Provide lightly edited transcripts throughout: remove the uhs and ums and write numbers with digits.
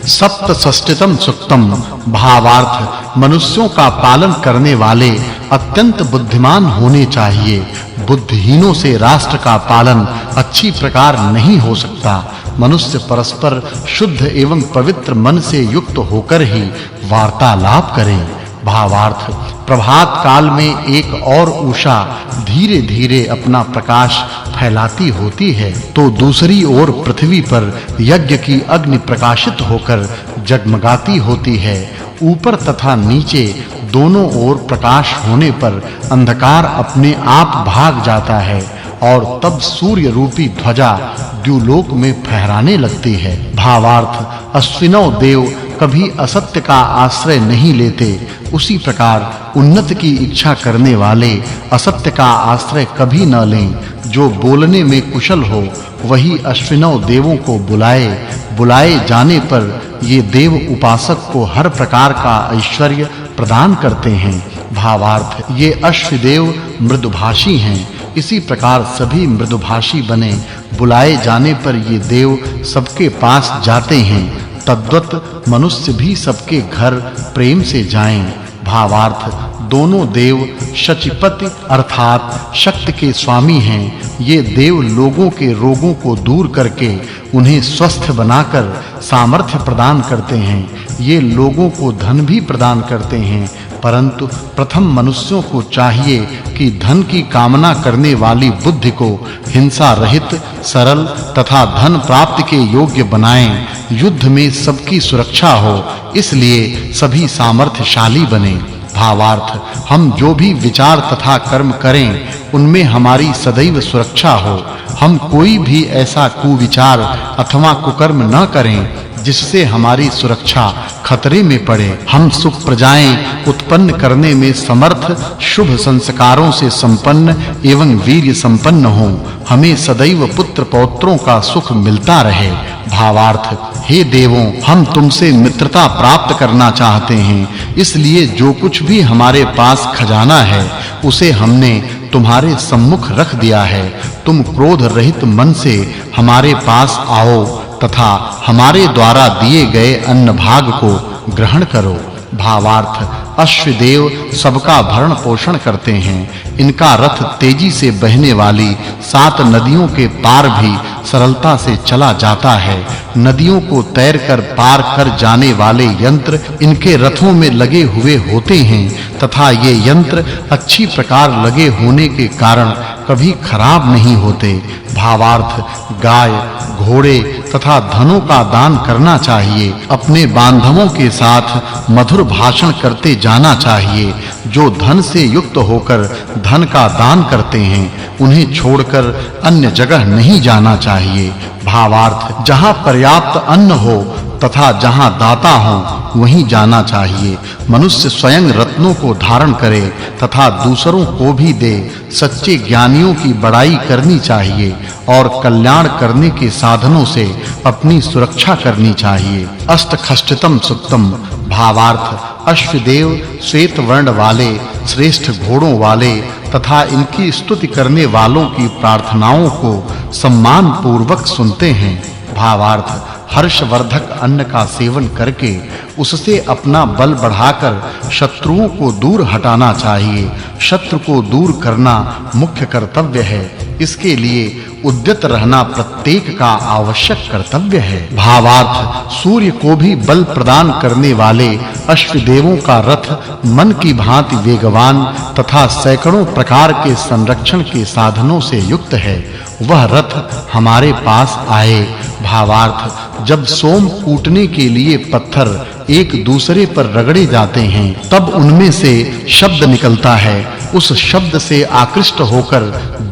सप्तषष्टितम सुक्तम। भावार्थ, मनुष्यों का पालन करने वाले अत्यंत बुद्धिमान होने चाहिए। बुद्धिहीनों से राष्ट्र का पालन अच्छी प्रकार नहीं हो सकता। मनुष्य परस्पर शुद्ध एवं पवित्र मन से युक्त होकर ही वार्तालाप करें। भावार्थ, प्रभात काल में एक और उषा धीरे-धीरे अपना प्रकाश फैलाती होती है तो दूसरी ओर पृथ्वी पर यज्ञ की अग्नि प्रकाशित होकर जगमगाती होती है। ऊपर तथा नीचे दोनों ओर प्रकाश होने पर अंधकार अपने आप भाग जाता है और तब सूर्य रूपी ध्वजा द्युलोक में फहराने लगती है। भावार्थ, अश्विनों देव कभी असत्य का आश्रय नहीं लेते। उसी प्रकार उन्नति की इच्छा करने वाले असत्य का आश्रय कभी न लें। जो बोलने में कुशल हो वही अश्विनों देवों को बुलाए जाने पर ये देव उपासक को हर प्रकार का ऐश्वर्य प्रदान करते हैं। भावार्थ, ये अश्वदेव मृदुभाषी हैं। इसी प्रकार सभी मृदुभाषी बने बुलाए जाने पर ये देव सबके पास जाते हैं। तद्वत मनुष्य भी सबके घर प्रेम से जाएं। भावार्थ, दोनों देव शचीपति अर्थात शक्ति के स्वामी हैं। ये देव लोगों के रोगों को दूर करके उन्हें स्वस्थ बनाकर सामर्थ्य प्रदान करते हैं। ये लोगों को धन भी प्रदान करते हैं, परंतु प्रथम मनुष्यों को चाहिए कि धन की कामना करने वाली बुद्धि को हिंसा रहित, सरल तथा धन प्राप्ति के योग्य बनाएं। युद्ध में सबकी सुरक्षा हो, इसलिए सभी सामर्थ्यशाली बने। भावार्थ, हम जो भी विचार तथा कर्म करें उनमें हमारी सदैव सुरक्षा हो। हम कोई भी ऐसा कुविचार अथवा कुकर्म न करें जिससे हमारी सुरक्षा खतरे में पड़े। हम सुख प्रजाएं उत्पन्न करने में समर्थ, शुभ संस्कारों से संपन्न एवं वीर्य संपन्न हों। हमें सदैव पुत्र पौत्रों का सुख मिलता रहे। भावार्थ, हे देवों, हम तुमसे मित्रता प्राप्त करना चाहते हैं, इसलिए जो कुछ भी हमारे पास खजाना है उसे हमने तुम्हारे सम्मुख रख दिया है। तुम क्रोध रहित मन से हमारे पास आओ तथा हमारे द्वारा दिए गए अन्न भाग को ग्रहण करो। भावार्थ, अश्वदेव सबका भरण पोषण करते हैं। इनका रथ तेजी से बहने वाली 7 नदियों के पार भी सरलता से चला जाता है। नदियों को तैरकर पार कर जाने वाले यंत्र इनके रथों में लगे हुए होते हैं तथा ये यंत्र अच्छी प्रकार लगे होने के कारण कभी खराब नहीं होते। भावार्थ, गाय, घोड़े तथा धनों का दान करना चाहिए। अपने बांधवों के साथ मधुर भाषण करते जाना चाहिए। जो धन से युक्त होकर धन का दान करते हैं उन्हें छोड़कर अन्य जगह नहीं जाना चाहिए। भावार्थ, जहां पर्याप्त अन्न हो तथा जहां दाता हो वहीं जाना चाहिए। मनुष्य स्वयं रत्नों को धारण करे तथा दूसरों को भी दे। सच्चे ज्ञानियों की बड़ाई करनी चाहिए और कल्याण करने के साधनों से अपनी सुरक्षा करनी चाहिए। अष्टषष्टितम सुक्तम। भावार्थ, अश्वदेव श्वेत वर्ण वाले श्रेष्ठ घोड़ों वाले तथा इनकी स्तुति करने वालों की प्रार्थनाओं को सम्मान पूर्वक सुनते हैं। भावार्थ, हर्षवर्धक अन्न का सेवन करके उससे अपना बल बढ़ाकर शत्रुओं को दूर हटाना चाहिए। शत्रु को दूर करना मुख्य कर्तव्य है। इसके लिए उद्यत रहना प्रत्येक का आवश्यक कर्तव्य है। भावार्थ, सूर्य को भी बल प्रदान करने वाले अश्वदेवों का रथ मन की भांति वेगवान तथा सैकड़ों प्रकार के संरक्षण के साधनों से युक्त है। वह रथ हमारे पास आए। भावार्थ, जब सोम कूटने के लिए पत्थर एक दूसरे पर रगड़े जाते हैं तब उनमें से शब्द निकलता है। उस शब्द से आकृष्ट होकर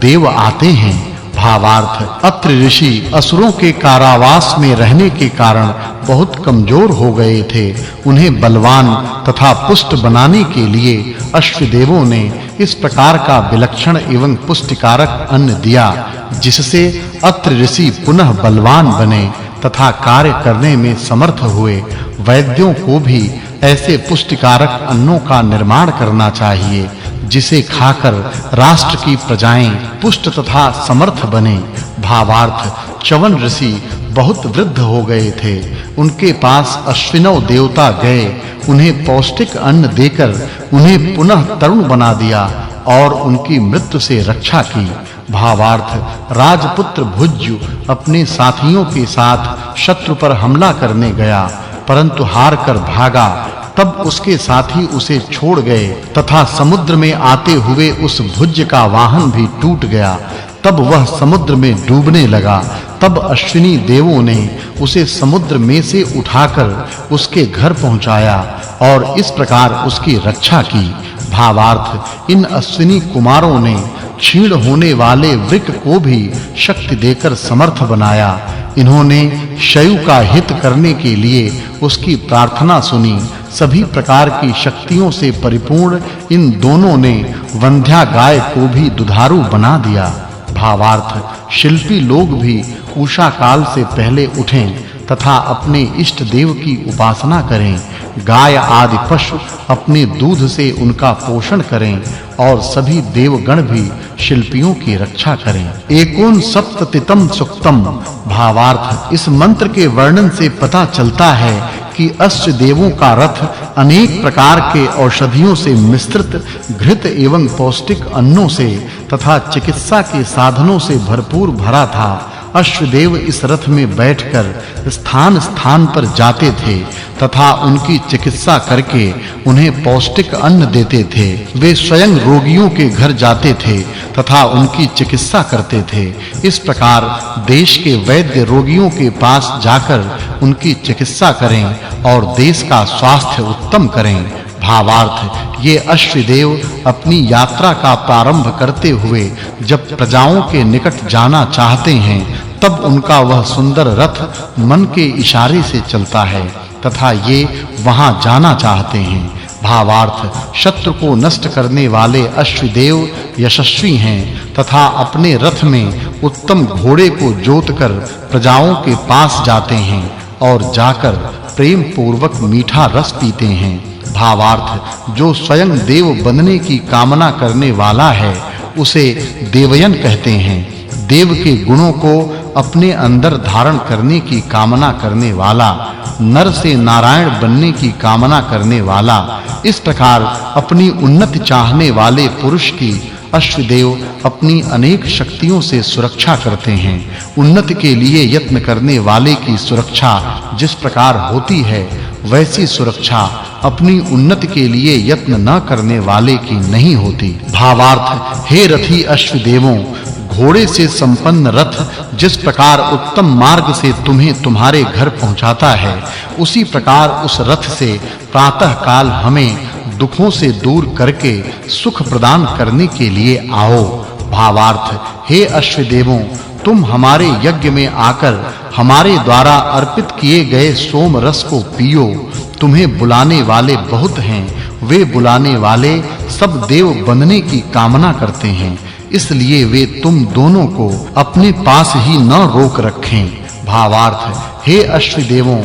देव आते हैं। भावार्थ, अत्रि ऋषि असुरों के कारावास में रहने के कारण बहुत कमजोर हो गए थे। उन्हें बलवान तथा पुष्ट बनाने के लिए अश्वदेवों ने इस प्रकार का विलक्षण एवं पुष्टिकारक अन्न दिया जिससे अत्रि ऋषि पुनः बलवान बने तथा कार्य करने में समर्थ हुए। वैद्यों को भी ऐसे पुष्टिकारक अन्नों का निर्माण करना चाहिए जिसे खाकर राष्ट्र की प्रजाएं पुष्ट तथा समर्थ बने। भावार्थ च्यवन ऋषि बहुत वृद्ध हो गए थे। उनके पास अश्विनव देवता गए, उन्हें पौष्टिक अन्न देकर उन्हें पुनः तरुण बना दिया और उनकी मृत्यु से रक्षा की। भावार्थ राजपुत्र भुज्यु अपने साथियों के साथ शत्रु पर हमला करने गया, परंतु हार कर भागा। तब उसके साथी उसे छोड़ गए तथा समुद्र में आते हुए उस भुज्य का वाहन भी टूट गया। तब वह समुद्र में डूबने लगा। तब अश्विनी देवों ने उसे समुद्र में से उठाकर उसके घर पहुंचाया और इस प्रकार उसकी रक्षा की। भावार्थ इन अश्विनी कुमारों ने क्षीण होने वाले वृक को भी शक्ति देकर समर्थ बनाया। इन्होंने शयु का हित करने के लिए उसकी प्रार्थना सुनी। सभी प्रकार की शक्तियों से परिपूर्ण इन दोनों ने वंध्या गाय को भी दुधारू बना दिया। भावार्थ शिल्पी लोग भी उषा काल से पहले उठें तथा अपने इष्ट देव की उपासना करें। गाय आदि पशु अपने दूध से उनका पोषण करें और सभी देवगण भी शिल्पियों की रक्षा करें। एकोन सप्ततितम सुक्तम। भावार्थ इस मंत्र के वर्णन से पता चलता है कि अश्व देवों का रथ अनेक प्रकार के औषधियों से मिश्रित घृत एवं पौष्टिक अन्नों से तथा चिकित्सा के साधनों से भरपूर भरा था। अश्वदेव इस रथ में बैठकर स्थान-स्थान पर जाते थे तथा उनकी चिकित्सा करके उन्हें पौष्टिक अन्न देते थे। वे स्वयं रोगियों के घर जाते थे तथा उनकी चिकित्सा करते थे। इस प्रकार देश के वैद्य रोगियों के पास जाकर उनकी चिकित्सा करें और देश का स्वास्थ्य उत्तम करें। भावार्थ ये अश्वदेव अपनी यात्रा का प्रारंभ करते हुए जब प्रजाओं के निकट जाना चाहते हैं तब उनका वह सुंदर रथ मन के इशारे से चलता है तथा ये वहां जाना चाहते हैं। भावार्थ शत्रु को नष्ट करने वाले अश्वदेव यशस्वी हैं तथा अपने रथ में उत्तम घोड़े को जोतकर प्रजाओं के पास जाते हैं और जाकर प्रेम पूर्वक मीठा रस पीते हैं। भावार्थ जो स्वयं देव बनने की कामना करने वाला है उसे देवयन कहते हैं। देव के गुणों को अपने अंदर धारण करने की कामना करने वाला, नर से नारायण बनने की कामना करने वाला, इस प्रकार अपनी उन्नति चाहने वाले पुरुष की अश्वदेव अपनी अनेक शक्तियों से सुरक्षा करते हैं। उन्नति के लिए यत्न करने वाले की सुरक्षा जिस प्रकार होती है वैसी सुरक्षा अपनी उन्नति के लिए यत्न न करने वाले की नहीं होती। भावार्थ हे रथी अश्वदेवों, घोड़े से संपन्न रथ जिस प्रकार उत्तम मार्ग से तुम्हें तुम्हारे घर पहुंचाता है, उसी प्रकार उस रथ से प्रातः काल हमें दुखों से दूर करके सुख प्रदान करने के लिए आओ। भावार्थ हे अश्वदेवों, तुम हमारे यज्ञ में आकर हमारे द्वारा अर्पित किए गए सोम रस को पियो। तुम्हें बुलाने वाले बहुत हैं, वे बुलाने वाले सब देव बनने की कामना करते हैं, इसलिए वे तुम दोनों को अपने पास ही न रोक रखें। भावार्थ हे अश्वदेवों,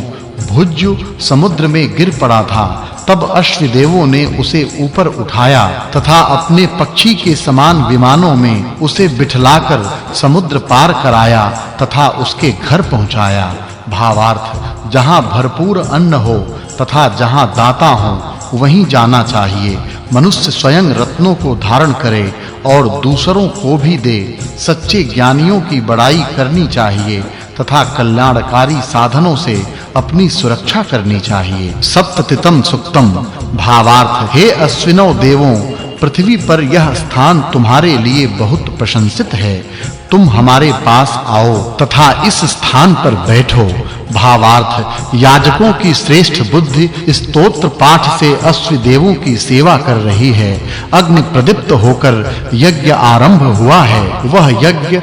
भुज्यु समुद्र में गिर पड़ा था, तब अश्वदेवों ने उसे ऊपर उठाया तथा अपने पक्षी के समान विमानों में उसे बिठलाकर समुद्र पार कराया तथा उसके घर पहुंचाया। भावार्थ जहां भरपूर अन्न हो तथा जहां दाता हो वहीं जाना चाहिए। मनुष्य स्वयं रत्नों को धारण करे और दूसरों को भी दे। सच्चे ज्ञानियों की बड़ाई करनी चाहिए तथा कल्याणकारी साधनों से अपनी सुरक्षा करनी चाहिए। सप्ततितम सुक्तम। भावार्थ हे अश्विनौ देवों, पृथ्वी पर यह स्थान तुम्हारे लिए बहुत प्रशंसित है। तुम हमारे पास आओ तथा इस स्थान पर बैठो। भावार्थ याजकों की श्रेष्ठ बुद्धि स्तोत्र पाठ से अश्वदेवों की सेवा कर रही है। अग्नि प्रदीप्त होकर यज्ञ आरंभ हुआ है। वह यज्ञ